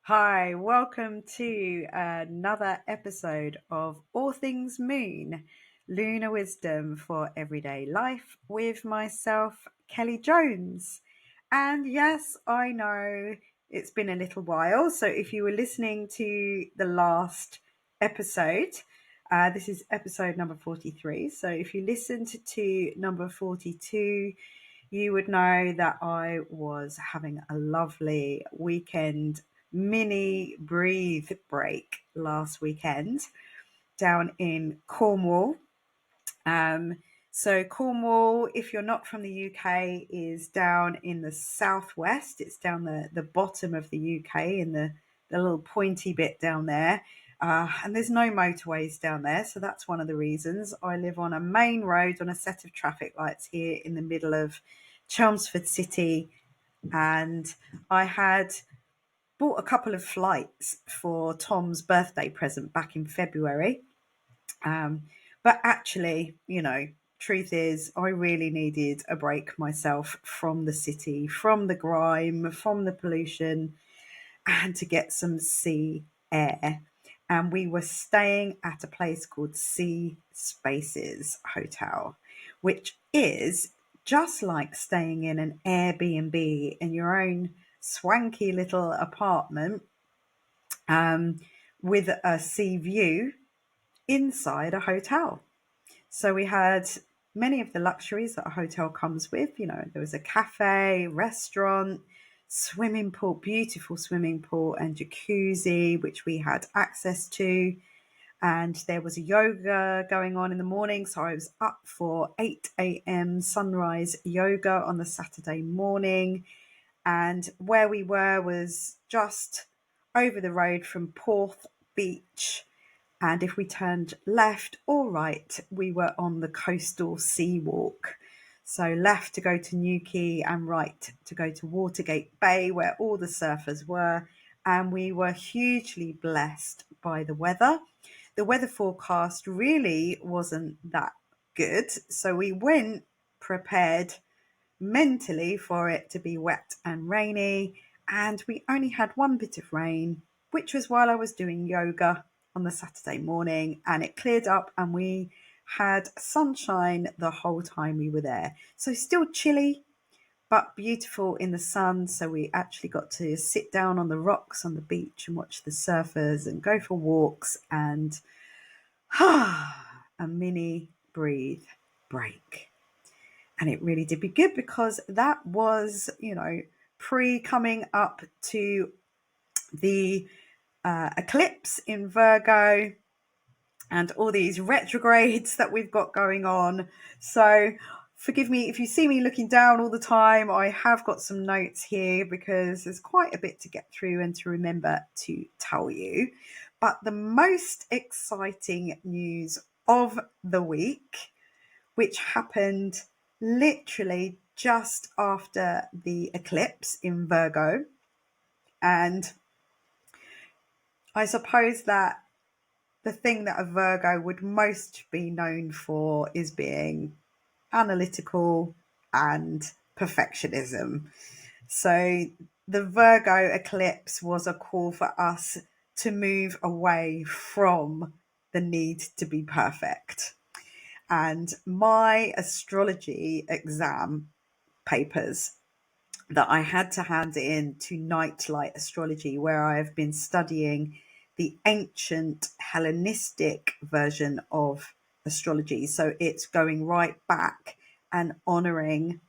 Hi, welcome to another episode of All Things Moon, Lunar Wisdom for Everyday Life with myself, Kelly Jones. And yes, I know it's been a little while. So if you were listening to the last episode, this is episode number 43. So if you listened to number 42, you would know that I was having a lovely weekend mini breathe break last weekend down in Cornwall. So Cornwall, if you're not from the UK, is down in the southwest. It's down the bottom of the UK in the little pointy bit down there. And there's no motorways down there. So that's one of the reasons. I live on a main road on a set of traffic lights here in the middle of Chelmsford City. And I had bought a couple of flights for Tom's birthday present back in February. But actually, truth is, I really needed a break myself from the city, from the grime, from the pollution, and to get some sea air. And we were staying at a place called Sea Spaces Hotel, which is just like staying in an Airbnb in your own swanky little apartment, with a sea view inside a hotel. So we had many of the luxuries that a hotel comes with. There was a cafe, restaurant, swimming pool, beautiful swimming pool, and jacuzzi, which we had access to. And there was a yoga going on in the morning. So I was up for 8 a.m. sunrise yoga on the Saturday morning. And where we were was just over the road from Porth Beach. And if we turned left or right, we were on the coastal sea walk. So left to go to Newquay and right to go to Watergate Bay, where all the surfers were. And we were hugely blessed by the weather. The weather forecast really wasn't that good. So we went prepared mentally for it to be wet and rainy. And we only had one bit of rain, which was while I was doing yoga on the Saturday morning, and it cleared up and we had sunshine the whole time we were there. So still chilly, but beautiful in the sun. So we actually got to sit down on the rocks on the beach and watch the surfers and go for walks and a mini breathe break. And it really did be good because that was, pre coming up to the eclipse in Virgo and all these retrogrades that we've got going on. So forgive me if you see me looking down all the time. I have got some notes here because there's quite a bit to get through and to remember to tell you. But the most exciting news of the week, which happened literally just after the eclipse in Virgo. And I suppose that the thing that a Virgo would most be known for is being analytical and perfectionism. So the Virgo eclipse was a call for us to move away from the need to be perfect. And my astrology exam papers that I had to hand in to Nightlight Astrology, where I have been studying the ancient Hellenistic version of astrology. So it's going right back and honoring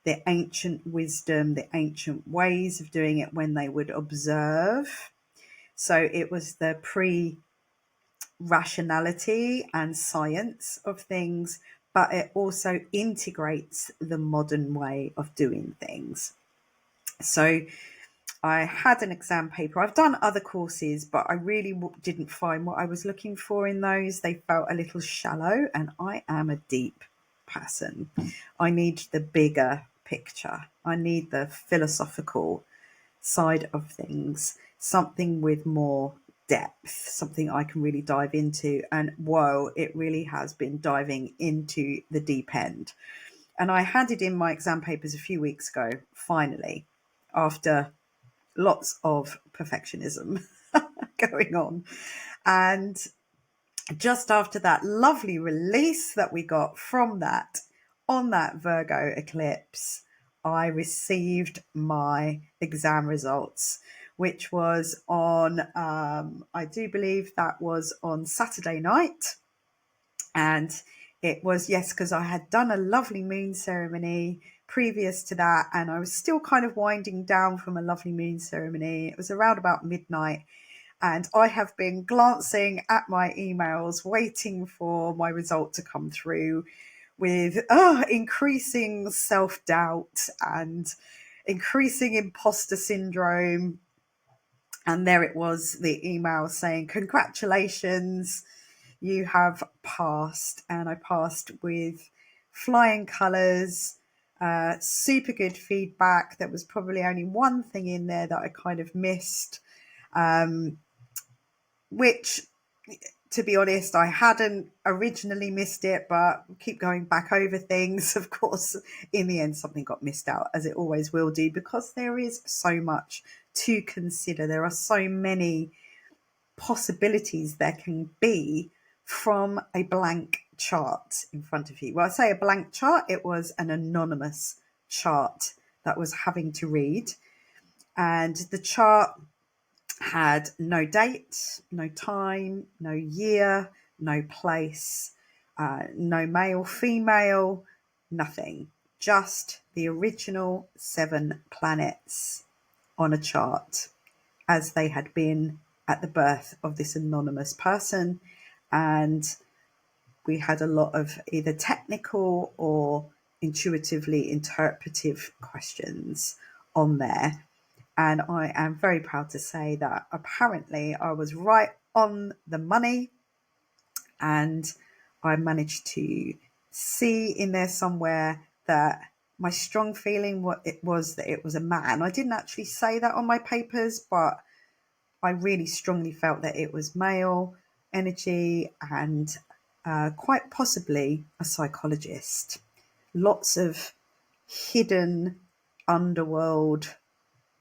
the ancient wisdom, the ancient ways of doing it when they would observe. So it was the rationality and science of things, but it also integrates the modern way of doing things. So I had an exam paper. I've done other courses, but I really didn't find what I was looking for in those. They felt a little shallow, and I am a deep person. I need the bigger picture. I need the philosophical side of things, something with more depth, something I can really dive into. And whoa, it really has been diving into the deep end. And I handed in my exam papers a few weeks ago, finally, after lots of perfectionism going on. And just after that lovely release that we got from that, on that Virgo eclipse, I received my exam results, which was on, I do believe that was on Saturday night. And it was, yes, because I had done a lovely moon ceremony previous to that, and I was still kind of winding down from a lovely moon ceremony. It was around about midnight, and I have been glancing at my emails, waiting for my result to come through with increasing self-doubt and increasing imposter syndrome. And there it was, the email saying, congratulations, you have passed. And I passed with flying colours, super good feedback. There was probably only one thing in there that I kind of missed, which, to be honest, I hadn't originally missed it, but keep going back over things. Of course, in the end, something got missed out, as it always will do, because there is so much to consider. There are so many possibilities there can be from a blank chart in front of you. Well, I say a blank chart, it was an anonymous chart that was having to read. And the chart had no date, no time, no year, no place, no male, female, nothing. Just the original 7 planets on a chart as they had been at the birth of this anonymous person. And we had a lot of either technical or intuitively interpretive questions on there. And I am very proud to say that apparently I was right on the money, and I managed to see in there somewhere that my strong feeling was that it was a man. I didn't actually say that on my papers, but I really strongly felt that it was male energy, and quite possibly a psychologist. Lots of hidden underworld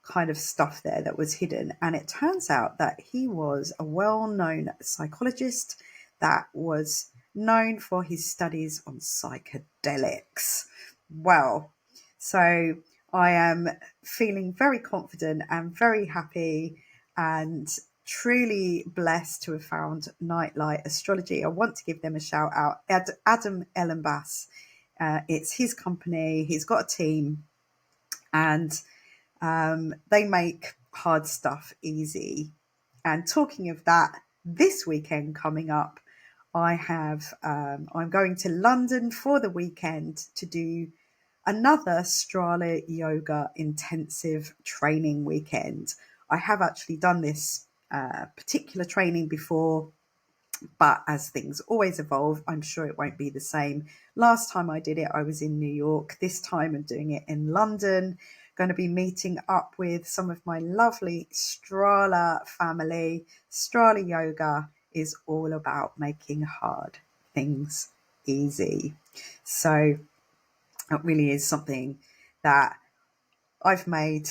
kind of stuff there that was hidden. And it turns out that he was a well-known psychologist that was known for his studies on psychedelics. Well, so I am feeling very confident and very happy and truly blessed to have found Nightlight Astrology. I want to give them a shout out. Adam Ellenbass, it's his company. He's got a team, and they make hard stuff easy. And talking of that, this weekend coming up, I'm going to London for the weekend to do another Strala Yoga intensive training weekend. I have actually done this particular training before, but as things always evolve, I'm sure it won't be the same. Last time I did it, I was in New York. This time I'm doing it in London. Going to be meeting up with some of my lovely Strala family. Strala Yoga is all about making hard things easy. So it really is something that I've made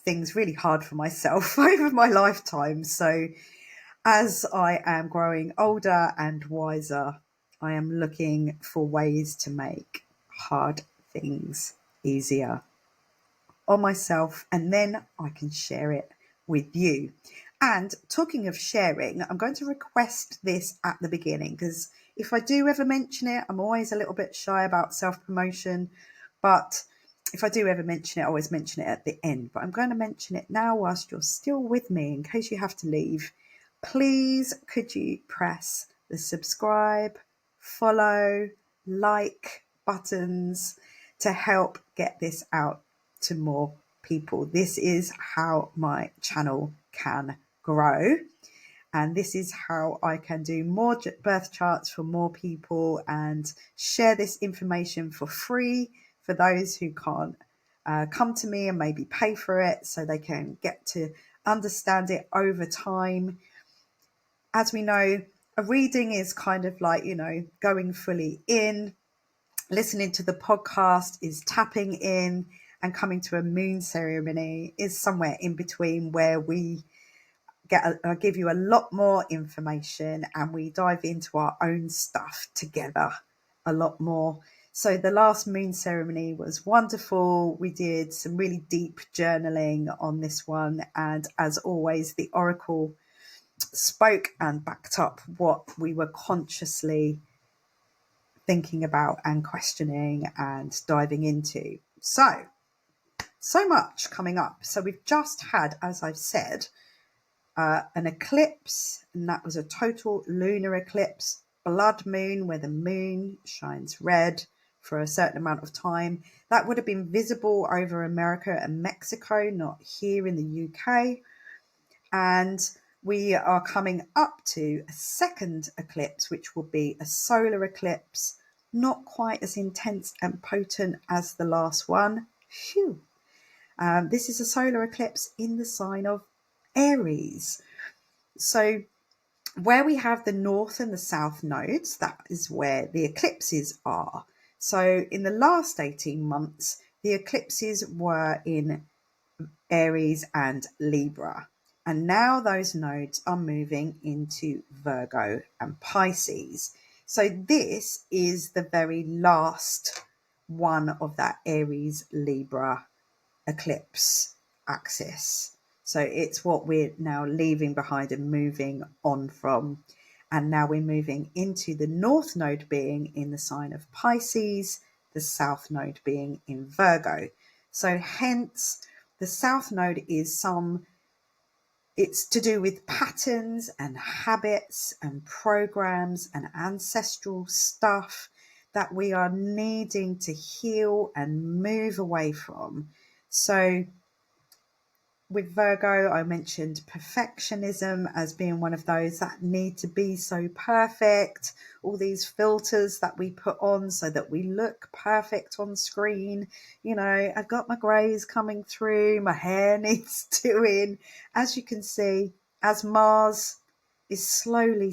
things really hard for myself over my lifetime. So as I am growing older and wiser, I am looking for ways to make hard things easier on myself, and then I can share it with you. And talking of sharing, I'm going to request this at the beginning, because if I do ever mention it, I'm always a little bit shy about self-promotion, but if I do ever mention it, I always mention it at the end. But I'm going to mention it now whilst you're still with me, in case you have to leave. Please, could you press the subscribe, follow, like buttons to help get this out to more people. This is how my channel can grow, and this is how I can do more birth charts for more people and share this information for free for those who can't come to me and maybe pay for it, so they can get to understand it over time. As we know, a reading is kind of like, going fully in. Listening to the podcast is tapping in and coming to a moon ceremony is somewhere in between, where we give you a lot more information and we dive into our own stuff together a lot more. So the last moon ceremony was wonderful. We did some really deep journaling on this one, and as always, the oracle spoke and backed up what we were consciously thinking about and questioning and diving into. So much coming up. So we've just had, as I've said, an eclipse, and that was a total lunar eclipse, blood moon, where the moon shines red for a certain amount of time. That would have been visible over America and Mexico, not here in the UK. And we are coming up to a second eclipse, which will be a solar eclipse, not quite as intense and potent as the last one. Phew. This is a solar eclipse in the sign of Aries. So where we have the north and the south nodes, that is where the eclipses are. So in the last 18 months, the eclipses were in Aries and Libra. And now those nodes are moving into Virgo and Pisces. So this is the very last one of that Aries Libra eclipse axis. So it's what we're now leaving behind and moving on from. And now we're moving into the north node being in the sign of Pisces, the south node being in Virgo. So hence the south node is it's to do with patterns and habits and programs and ancestral stuff that we are needing to heal and move away from. So with Virgo, I mentioned perfectionism as being one of those that need to be so perfect, all these filters that we put on so that we look perfect on screen. You know, I've got my greys coming through, my hair needs doing. As you can see, as Mars is slowly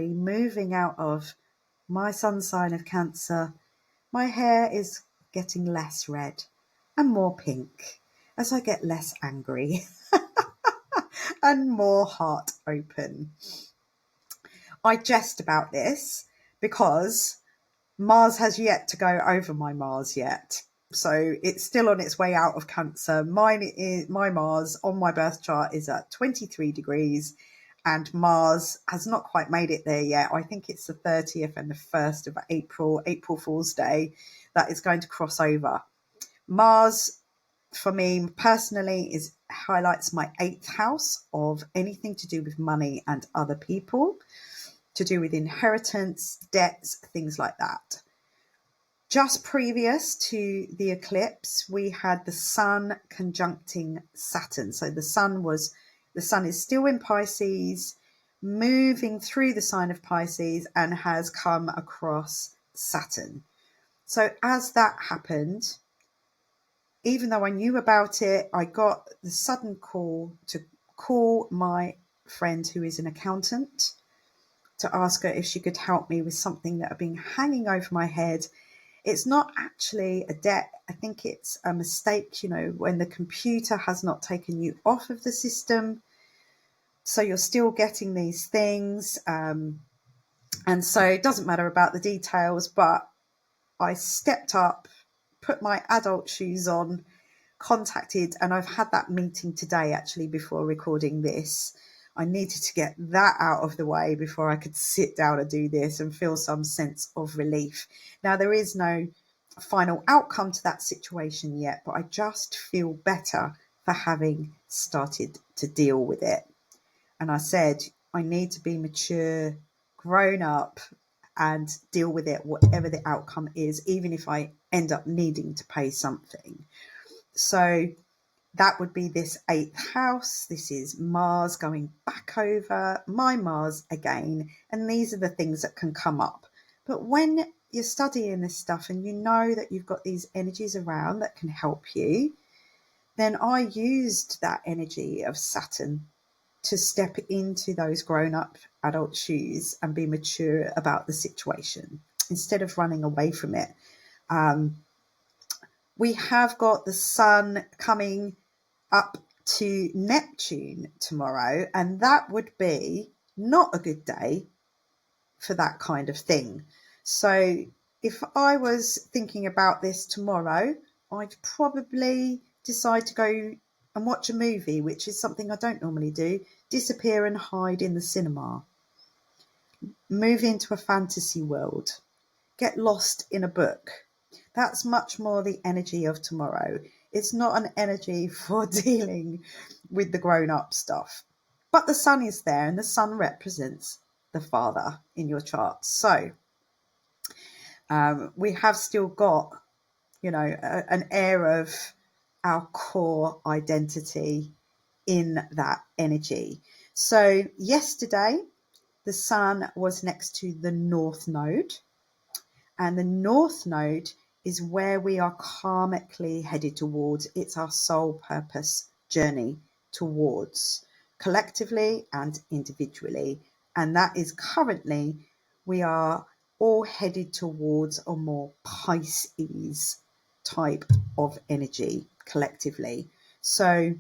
moving out of my sun sign of Cancer, my hair is getting less red and more pink as I get less angry and more heart open. I jest about this because Mars has yet to go over my Mars yet. So it's still on its way out of Cancer. My Mars on my birth chart is at 23 degrees and Mars has not quite made it there yet. I think it's the 30th and the 1st of April Fool's Day, that is going to cross over. Mars, for me personally, highlights my 8th house of anything to do with money and other people, to do with inheritance, debts, things like that. Just previous to the eclipse, we had the Sun conjuncting Saturn. So the Sun is still in Pisces, moving through the sign of Pisces, and has come across Saturn. So as that happened, even though I knew about it, I got the sudden call to call my friend who is an accountant to ask her if she could help me with something that had been hanging over my head. It's not actually a debt. I think it's a mistake, when the computer has not taken you off of the system. So you're still getting these things. And so it doesn't matter about the details, but I stepped up, put my adult shoes on, contacted, and I've had that meeting today actually before recording this. I needed to get that out of the way before I could sit down and do this and feel some sense of relief. Now, there is no final outcome to that situation yet, but I just feel better for having started to deal with it. And I said, I need to be mature, grown up, and deal with it, whatever the outcome is, even if I end up needing to pay something. So that would be this 8th house. This is Mars going back over my Mars again. And these are the things that can come up. But when you're studying this stuff and you know that you've got these energies around that can help you, then I used that energy of Saturn to step into those grown-up adult shoes and be mature about the situation instead of running away from it. We have got the sun coming up to Neptune tomorrow, and that would be not a good day for that kind of thing. So if I was thinking about this tomorrow, I'd probably decide to go and watch a movie, which is something I don't normally do. Disappear and hide in the cinema. Move into a fantasy world. Get lost in a book. That's much more the energy of tomorrow. It's not an energy for dealing with the grown-up stuff. But the sun is there, and the sun represents the father in your chart. So we have still got, an air of our core identity in that energy. So yesterday, the sun was next to the North Node, and the North Node is where we are karmically headed towards. It's our soul purpose journey towards, collectively and individually. And that is currently, we are all headed towards a more Pisces type of energy collectively. So,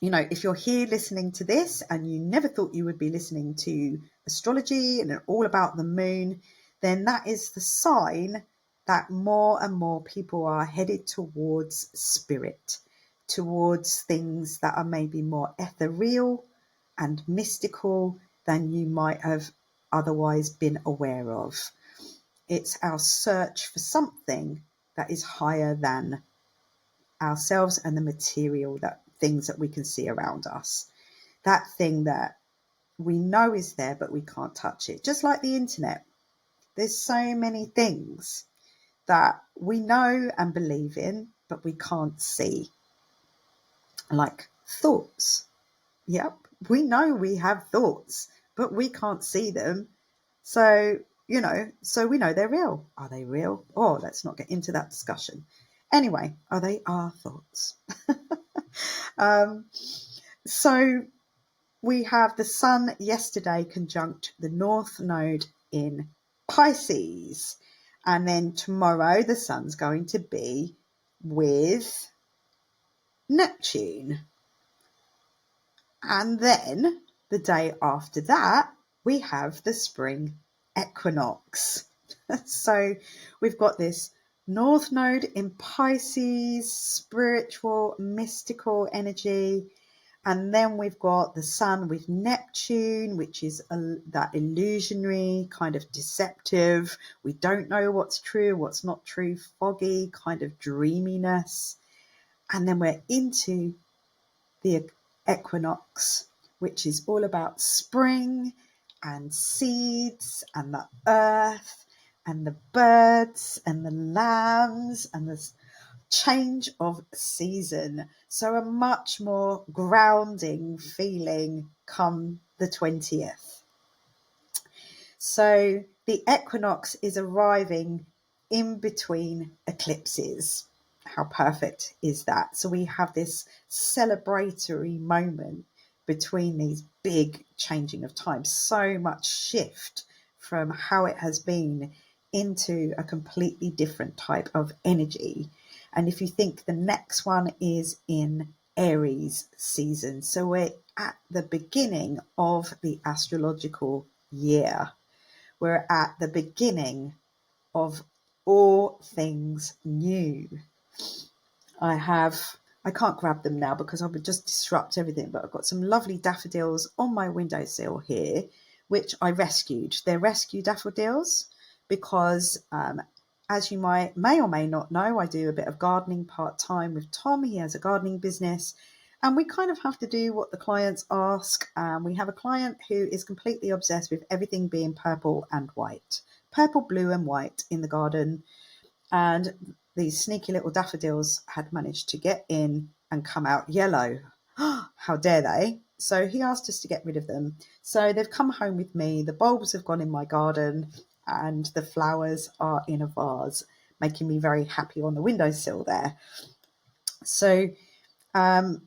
if you're here listening to this and you never thought you would be listening to astrology and all about the moon, then that is the sign that more and more people are headed towards spirit, towards things that are maybe more ethereal and mystical than you might have otherwise been aware of. It's our search for something that is higher than ourselves and the material, that things that we can see around us, that thing that we know is there but we can't touch it. Just like the internet, there's so many things that we know and believe in but we can't see, like thoughts. Yep, we know we have thoughts but we can't see them. So we know they're real. Are they real? Oh, let's not get into that discussion. Anyway, are they our thoughts? So we have the sun yesterday conjunct the North Node in Pisces. And then tomorrow the sun's going to be with Neptune. And then the day after that, we have the Spring Equinox. So we've got this North Node in Pisces, spiritual, mystical energy. And then we've got the sun with Neptune, which is that illusionary, kind of deceptive. We don't know what's true, what's not true, foggy, kind of dreaminess. And then we're into the equinox, which is all about spring and seeds and the earth and the birds and the lambs and the change of season. So a much more grounding feeling come the 20th. So the equinox is arriving in between eclipses. How perfect is that? So we have this celebratory moment between these big changing of time. So much shift from how it has been into a completely different type of energy. And if you think the next one is in Aries season, so we're at the beginning of the astrological year. We're at the beginning of all things new. I can't grab them now because I would just disrupt everything, but I've got some lovely daffodils on my windowsill here, which I rescued. They're rescue daffodils because, as you may or may not know, I do a bit of gardening part-time with Tom. He has a gardening business, and we kind of have to do what the clients ask. We have a client who is completely obsessed with everything being purple and white. Purple, blue and white in the garden. And these sneaky little daffodils had managed to get in and come out yellow. How dare they? So he asked us to get rid of them. So they've come home with me. The bulbs have gone in my garden and the flowers are in a vase, making me very happy on the windowsill there. So the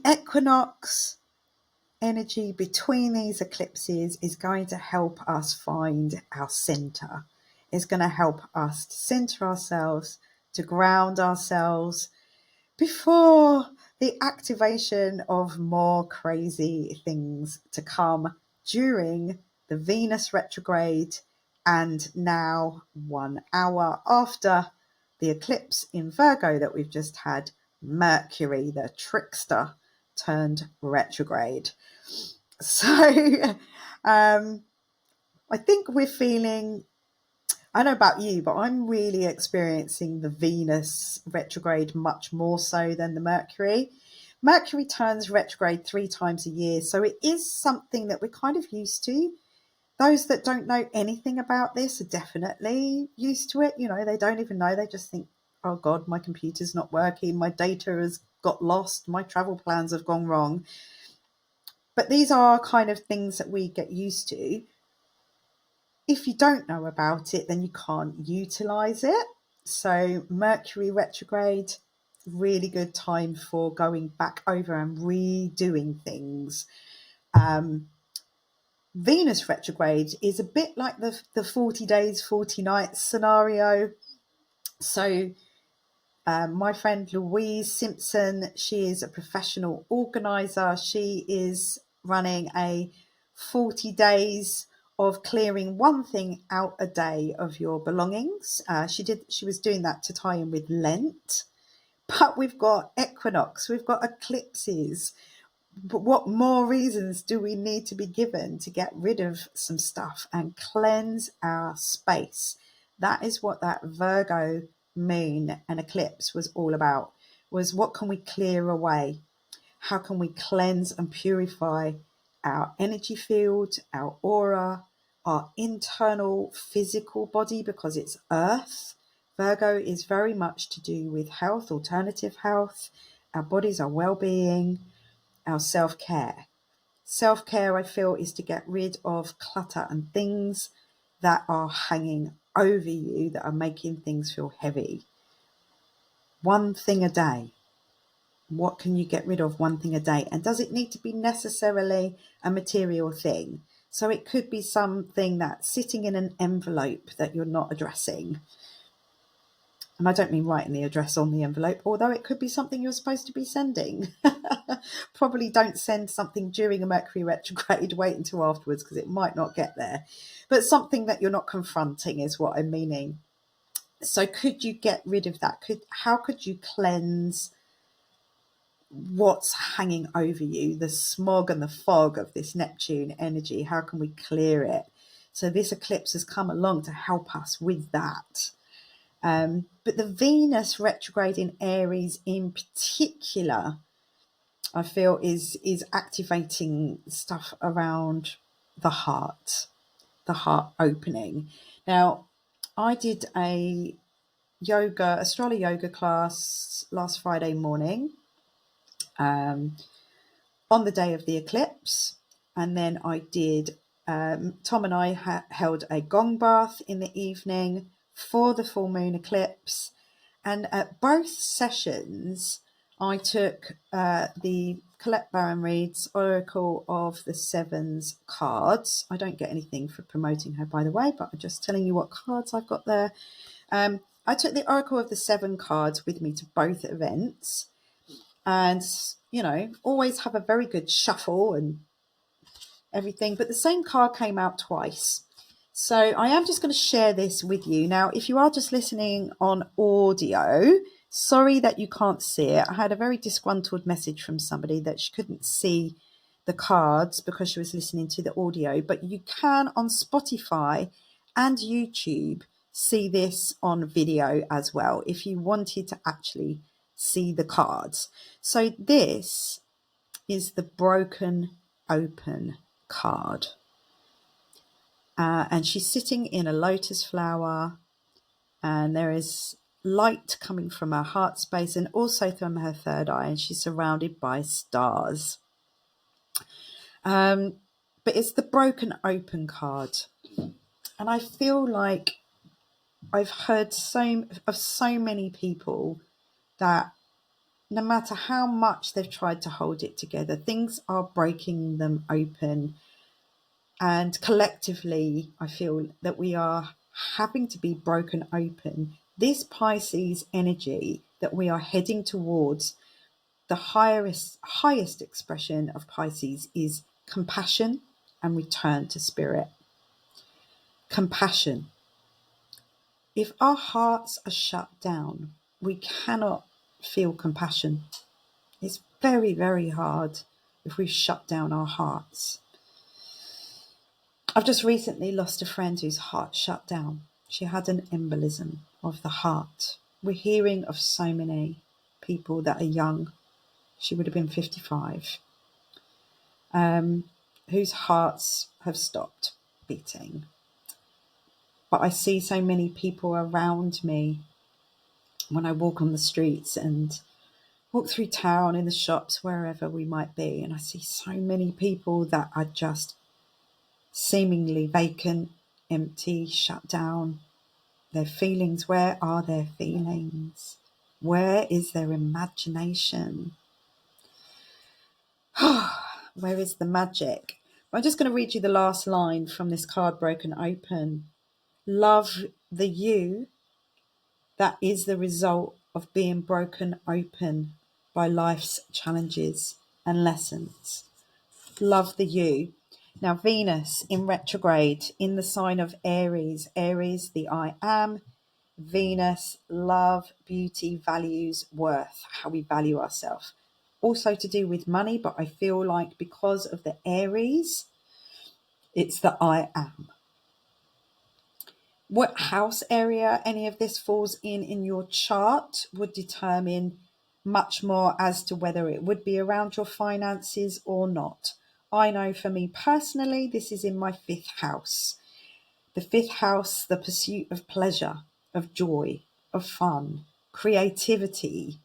equinox energy between these eclipses is going to help us find our center. is going to help us to center ourselves, to ground ourselves before the activation of more crazy things to come during the Venus retrograde, and now 1 hour after the eclipse in Virgo that we've just had, Mercury, the trickster, turned retrograde. So I think we're feeling, I don't know about you, but I'm really experiencing the Venus retrograde much more so than the Mercury. Mercury turns retrograde 3 times a year, so it is something that we're kind of used to. Those that don't know anything about this are definitely used to it. You know, they don't even know. They just think, oh God, my computer's not working. My data has got lost. My travel plans have gone wrong. But these are kind of things that we get used to. If you don't know about it, then you can't utilize it. So Mercury retrograde, really good time for going back over and redoing things. Venus retrograde is a bit like the 40 days, 40 nights scenario. So my friend Louise Simpson, she is a professional organizer. She is running a 40 days of clearing one thing out a day of your belongings. She was doing that to tie in with Lent. But we've got equinox, we've got eclipses. But what more reasons do we need to be given to get rid of some stuff and cleanse our space? That is what that Virgo moon and eclipse was all about, was what can we clear away? How can we cleanse and purify our energy field, our aura, our internal physical body, because it's earth. Virgo is very much to do with health, alternative health, our bodies, our well-being, our self-care. Self-care, I feel, is to get rid of clutter and things that are hanging over you, that are making things feel heavy. One thing a day. What can you get rid of one thing a day? And does it need to be necessarily a material thing? So it could be something that's sitting in an envelope that you're not addressing. And I don't mean writing the address on the envelope, although it could be something you're supposed to be sending. Probably don't send something during a Mercury retrograde, wait until afterwards, because it might not get there. But something that you're not confronting is what I'm meaning. So could you get rid of that? How could you cleanse what's hanging over you, the smog and the fog of this Neptune energy? How can we clear it? So this eclipse has come along to help us with that. But the Venus retrograde in Aries in particular, I feel is activating stuff around the heart opening. Now, I did a astrology yoga class last Friday morning on the day of the eclipse. And then I did, Tom and I held a gong bath in the evening for the full moon eclipse. And at both sessions, I took the Colette Baron Reid's Oracle of the Sevens cards. I don't get anything for promoting her, by the way, but I'm just telling you what cards I've got there. I took the Oracle of the Seven cards with me to both events, and, you know, always have a very good shuffle and everything, but the same card came out twice. So I am just going to share this with you. Now, if you are just listening on audio, sorry that you can't see it. I had a very disgruntled message from somebody that she couldn't see the cards because she was listening to the audio, but you can on Spotify and YouTube see this on video as well if you wanted to actually see the cards. So this is the broken open card. And she's sitting in a lotus flower, and there is light coming from her heart space and also from her third eye, and she's surrounded by stars. But it's the broken open card. And I feel like I've heard of so many people that no matter how much they've tried to hold it together, things are breaking them open. And collectively, I feel that we are having to be broken open. This Pisces energy that we are heading towards, the highest expression of Pisces is compassion and return to spirit. Compassion. If our hearts are shut down, we cannot feel compassion. It's very, very hard if we've shut down our hearts. I've just recently lost a friend whose heart shut down. She had an embolism of the heart. We're hearing of so many people that are young. She would have been 55, whose hearts have stopped beating. But I see so many people around me when I walk on the streets and walk through town, in the shops, wherever we might be, and I see so many people that are just seemingly vacant, empty, shut down. Their feelings, where are their feelings? Where is their imagination? Where is the magic? I'm just going to read you the last line from this card, Broken Open. Love the you that is the result of being broken open by life's challenges and lessons. Love the you. Now, Venus in retrograde in the sign of Aries. Aries, the I am. Venus, love, beauty, values, worth, how we value ourselves. Also to do with money, but I feel like because of the Aries, it's the I am. What house area any of this falls in your chart would determine much more as to whether it would be around your finances or not. I know for me personally, this is in my 5th house. The 5th house, the pursuit of pleasure, of joy, of fun, creativity,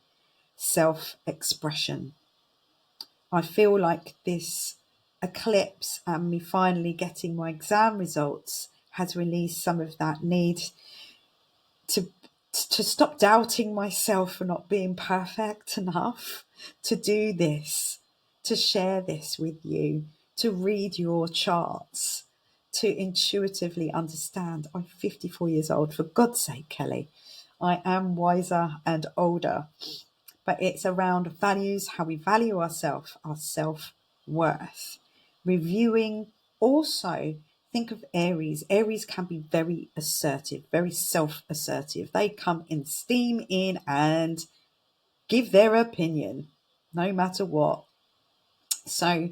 self-expression. I feel like this eclipse and me finally getting my exam results has released some of that need to stop doubting myself for not being perfect enough to do this, to share this with you, to read your charts, to intuitively understand. I'm 54 years old, for God's sake, Kelly. I am wiser and older, but it's around values, how we value ourselves, our self-worth. Reviewing also. Think of Aries. Aries can be very assertive, very self-assertive. They come in, steam in and give their opinion, no matter what. So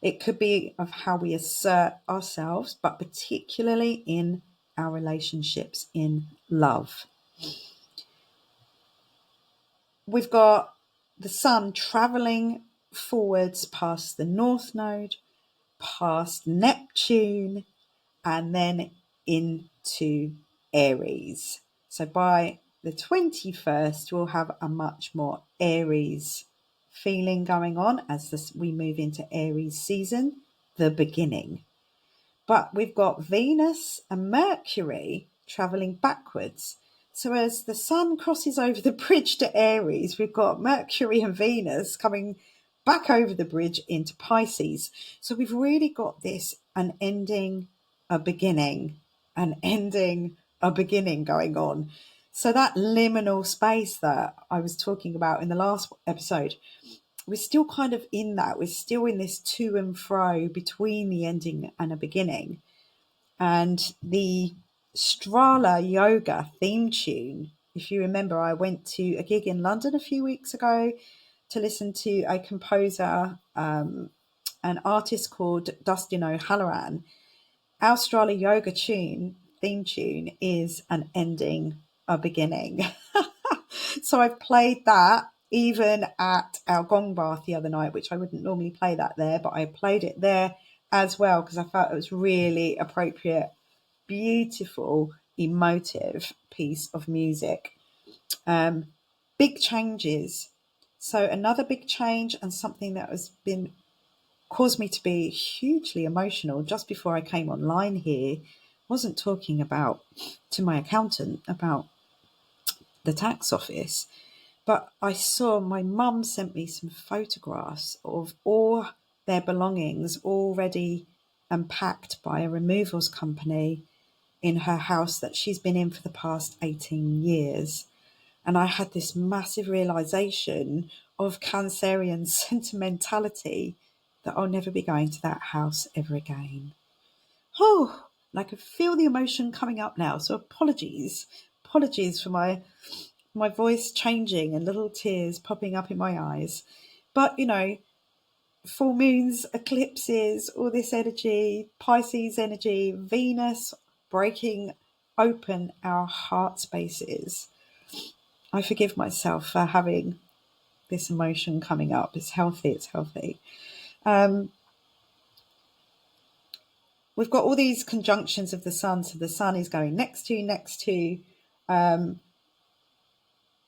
it could be of how we assert ourselves, but particularly in our relationships, in love. We've got the sun traveling forwards past the North Node, past Neptune, and then into Aries. So by the 21st, we'll have a much more Aries feeling going on as we move into Aries season, the beginning. But we've got Venus and Mercury traveling backwards. So as the sun crosses over the bridge to Aries, we've got Mercury and Venus coming back over the bridge into Pisces. So we've really got this, an ending, a beginning, an ending, a beginning going on. So that liminal space that I was talking about in the last episode, we're still kind of in that. We're still in this to and fro between the ending and a beginning. And the Strala Yoga theme tune, if you remember, I went to a gig in London a few weeks ago to listen to a composer, an artist called Dustin O'Halloran. Our Strala Yoga theme tune is an ending, a beginning. So I've played that even at our gong bath the other night, which I wouldn't normally play that there, but I played it there as well because I felt it was really appropriate, beautiful, emotive piece of music. Big changes. So another big change, and something that has been caused me to be hugely emotional just before I came online here, wasn't talking about to my accountant about the tax office, but I saw my mum sent me some photographs of all their belongings already unpacked by a removals company in her house that she's been in for the past 18 years. And I had this massive realization of Cancerian sentimentality that I'll never be going to that house ever again. Oh, and I can feel the emotion coming up now. So apologies for my voice changing and little tears popping up in my eyes. But, you know, full moons, eclipses, all this energy, Pisces energy, Venus breaking open our heart spaces. I forgive myself for having this emotion coming up. It's healthy. We've got all these conjunctions of the sun. So the sun is going next to.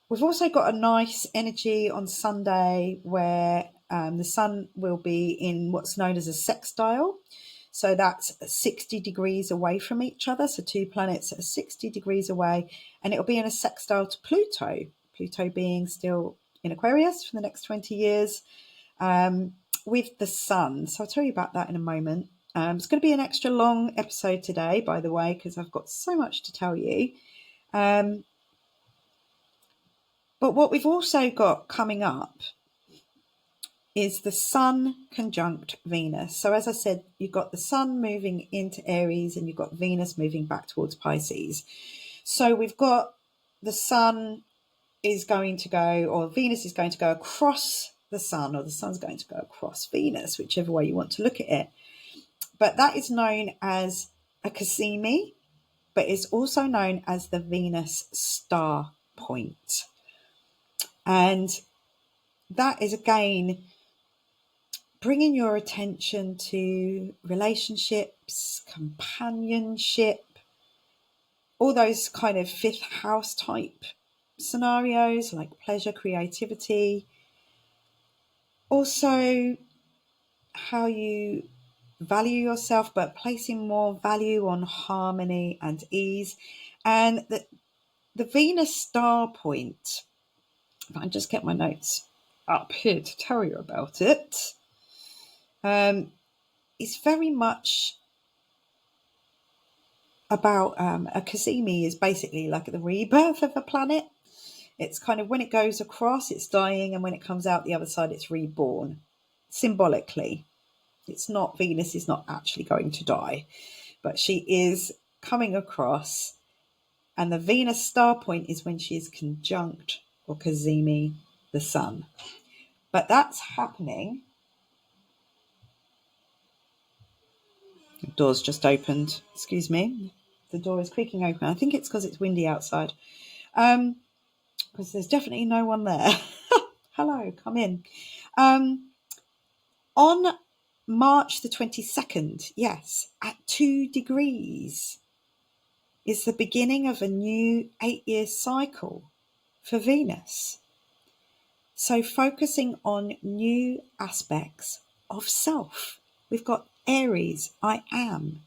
We've also got a nice energy on Sunday where the sun will be in what's known as a sextile. So that's 60 degrees away from each other. So two planets are 60 degrees away, and it'll be in a sextile to Pluto. Pluto being still in Aquarius for the next 20 years with the sun. So I'll tell you about that in a moment. It's going to be an extra long episode today, by the way, because I've got so much to tell you. But what we've also got coming up is the sun conjunct Venus. So as I said, you've got the sun moving into Aries and you've got Venus moving back towards Pisces. So we've got the sun is going to go, or Venus is going to go across the sun, or the sun's going to go across Venus, whichever way you want to look at it. But that is known as a cazimi, but it's also known as the Venus star point. And that is, again, bringing your attention to relationships, companionship, all those kind of fifth house type scenarios like pleasure, creativity. Also, how you value yourself, but placing more value on harmony and ease. And the Venus star point, if I can just get my notes up here to tell you about it, it's very much about a cazimi is basically like the rebirth of a planet. It's kind of when it goes across, it's dying, and when it comes out the other side, it's reborn. Symbolically, it's not, Venus is not actually going to die, but she is coming across, and the Venus star point is when she is conjunct or cazimi the sun. But that's happening. The door's just opened. Excuse me. The door is creaking open. I think it's because it's windy outside. Because there's definitely no one there. Hello, come in. On March the 22nd, yes, at 2 degrees, is the beginning of a new 8-year cycle for Venus. So focusing on new aspects of self. We've got Aries, I am.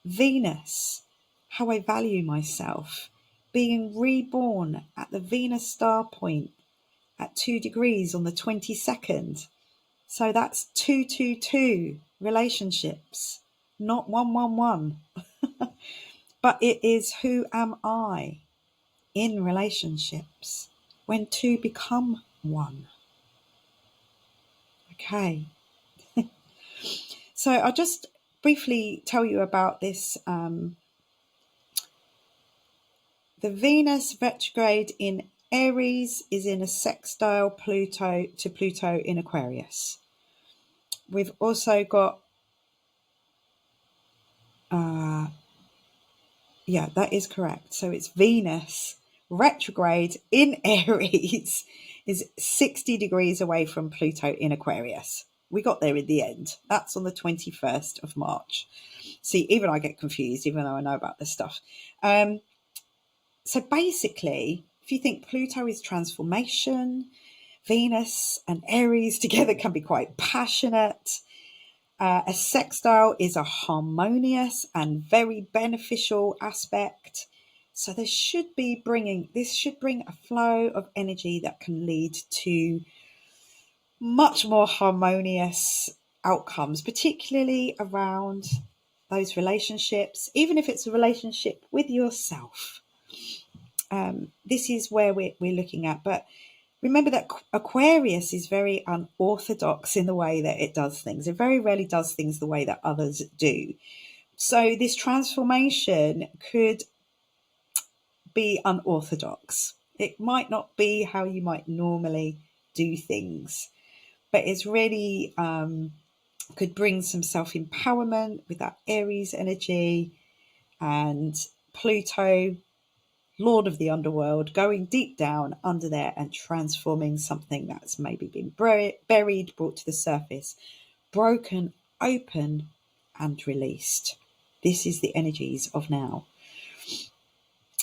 Venus, how I value myself. Being reborn at the Venus star point at 2 degrees on the 22nd. So that's 222 relationships, not 111. But it is who am I in relationships when two become one. Okay. So I'll just briefly tell you about this. The Venus retrograde in Aries is in a sextile to Pluto in Aquarius. We've also got, that is correct. So it's Venus retrograde in Aries is 60 degrees away from Pluto in Aquarius. We got there in the end. That's on the 21st of March. See, even I get confused, even though I know about this stuff. So basically, if you think Pluto is transformation, Venus and Aries together can be quite passionate. A sextile is a harmonious and very beneficial aspect. So this should bring a flow of energy that can lead to much more harmonious outcomes, particularly around those relationships, even if it's a relationship with yourself. This is where we're looking at. But remember that Aquarius is very unorthodox in the way that it does things. It very rarely does things the way that others do. So this transformation could be unorthodox. It might not be how you might normally do things, but it's really could bring some self-empowerment with that Aries energy, and Pluto, Lord of the underworld, going deep down under there and transforming something that's maybe been buried, brought to the surface, broken open and released. This is the energies of now.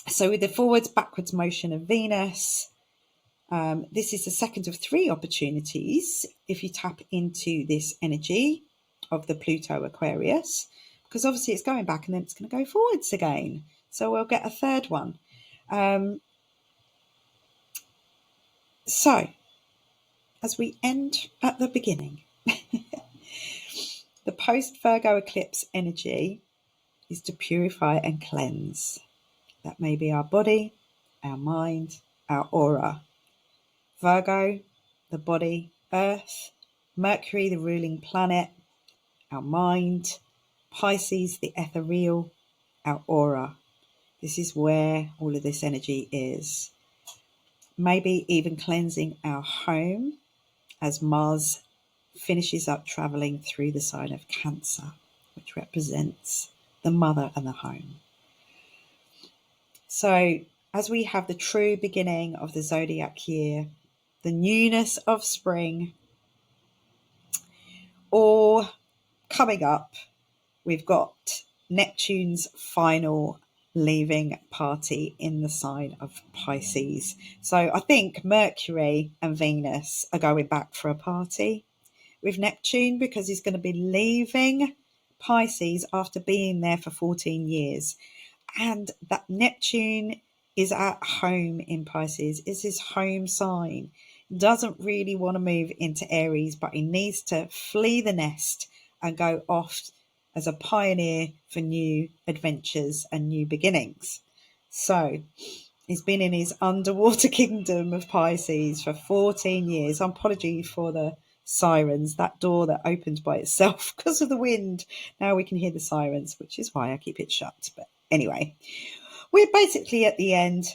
So with the forwards backwards motion of Venus, this is the second of 3 opportunities if you tap into this energy of the Pluto Aquarius, because obviously it's going back and then it's going to go forwards again. So we'll get a third one. So as we end at the beginning, the post-Virgo eclipse energy is to purify and cleanse. That may be our body, our mind, our aura. Virgo, the body, Earth, Mercury, the ruling planet, our mind, Pisces, the ethereal, our aura. This is where all of this energy is. Maybe even cleansing our home as Mars finishes up travelling through the sign of Cancer, which represents the mother and the home. So as we have the true beginning of the zodiac year, the newness of spring, all coming up, we've got Neptune's final leaving party in the sign of Pisces. So I think Mercury and Venus are going back for a party with Neptune, because he's going to be leaving Pisces after being there for 14 years. And that Neptune is at home in Pisces, is his home sign. Doesn't really want to move into Aries, but he needs to flee the nest and go off as a pioneer for new adventures and new beginnings. So he's been in his underwater kingdom of Pisces for 14 years. Apologies for the sirens, that door that opened by itself because of the wind. Now we can hear the sirens, which is why I keep it shut. But anyway, we're basically at the end.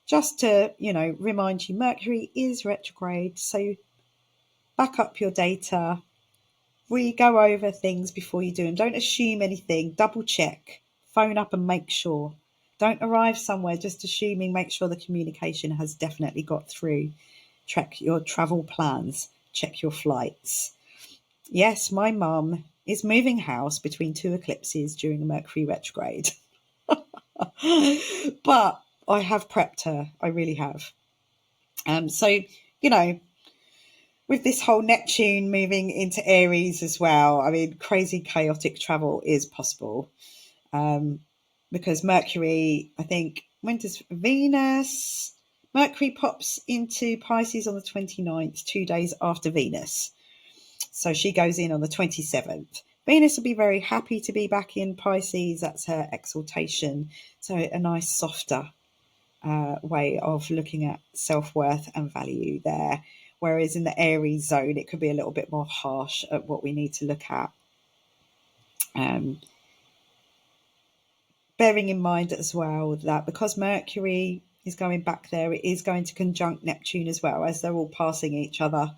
Just to, remind you, Mercury is retrograde. So back up your data. We go over things before you do them. Don't assume anything. Double check. Phone up and make sure. Don't arrive somewhere just assuming. Make sure the communication has definitely got through. Check your travel plans. Check your flights. Yes, my mum is moving house between 2 eclipses during a Mercury retrograde. But I have prepped her. I really have. So, with this whole Neptune moving into Aries as well, I mean, crazy chaotic travel is possible. Because Mercury, I think, when does Mercury pops into Pisces on the 29th, 2 days after Venus. So she goes in on the 27th. Venus will be very happy to be back in Pisces. That's her exaltation. So a nice softer way of looking at self-worth and value there. Whereas in the Aries zone, it could be a little bit more harsh at what we need to look at. Bearing in mind as well that because Mercury is going back there, it is going to conjunct Neptune as well, as they're all passing each other.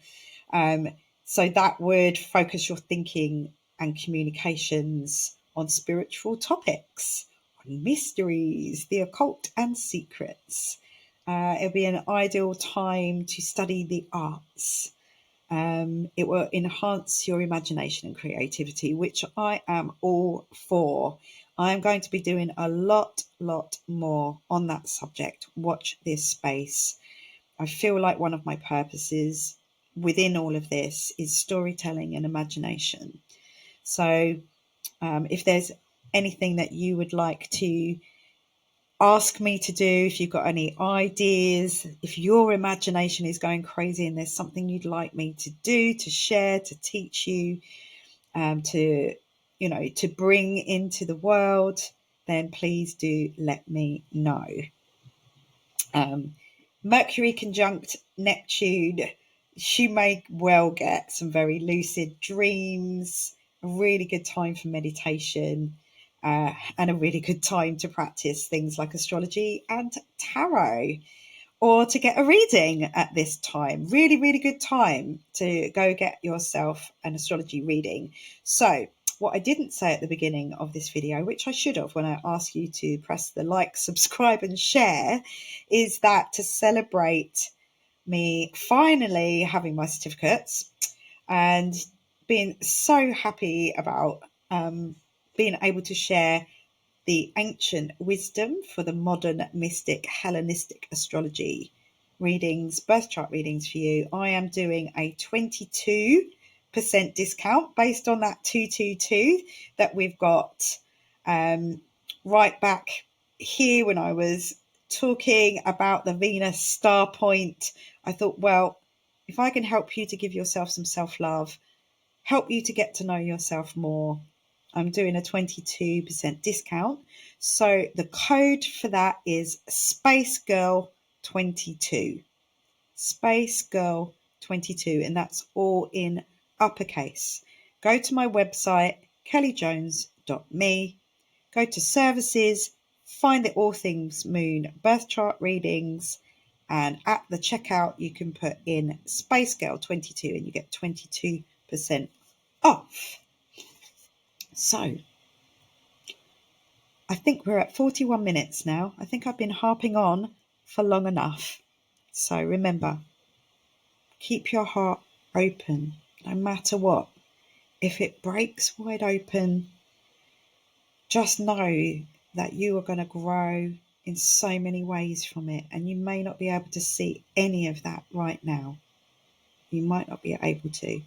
So that would focus your thinking and communications on spiritual topics, on mysteries, the occult and secrets. It'll be an ideal time to study the arts. It will enhance your imagination and creativity, which I am all for. I'm going to be doing a lot more on that subject. Watch this space. I feel like one of my purposes within all of this is storytelling and imagination. So if there's anything that you would like to ask me to do, if you've got any ideas, if your imagination is going crazy and there's something you'd like me to do, to share, to teach you, to to bring into the world, then please do let me know. Mercury conjunct Neptune, she may well get some very lucid dreams, a really good time for meditation, and a really good time to practice things like astrology and tarot, or to get a reading at this time. Really, really good time to go get yourself an astrology reading. So what I didn't say at the beginning of this video, which I should have when I asked you to press the like, subscribe and share, is that to celebrate me finally having my certificates and being so happy about being able to share the ancient wisdom for the modern mystic Hellenistic astrology readings, birth chart readings for you. I am doing a 22% discount based on that 222 that we've got right back here when I was talking about the Venus star point. I thought, well, if I can help you to give yourself some self-love, help you to get to know yourself more, I'm doing a 22% discount. So the code for that is SpaceGirl22. SpaceGirl22, and that's all in uppercase. Go to my website, kellyjones.me, go to services, find the All Things Moon birth chart readings, and at the checkout you can put in SpaceGirl22 and you get 22% off. So I think we're at 41 minutes now. I think I've been harping on for long enough. So remember, keep your heart open no matter what. If it breaks wide open, just know that you are going to grow in so many ways from it, and you may not be able to see any of that right now. You might not be able to,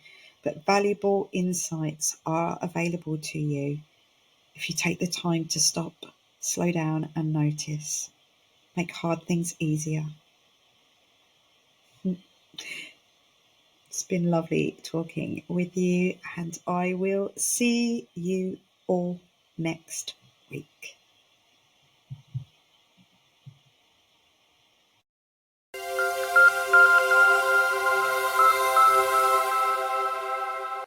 but valuable insights are available to you if you take the time to stop, slow down and notice. Make hard things easier. It's been lovely talking with you, and I will see you all next week.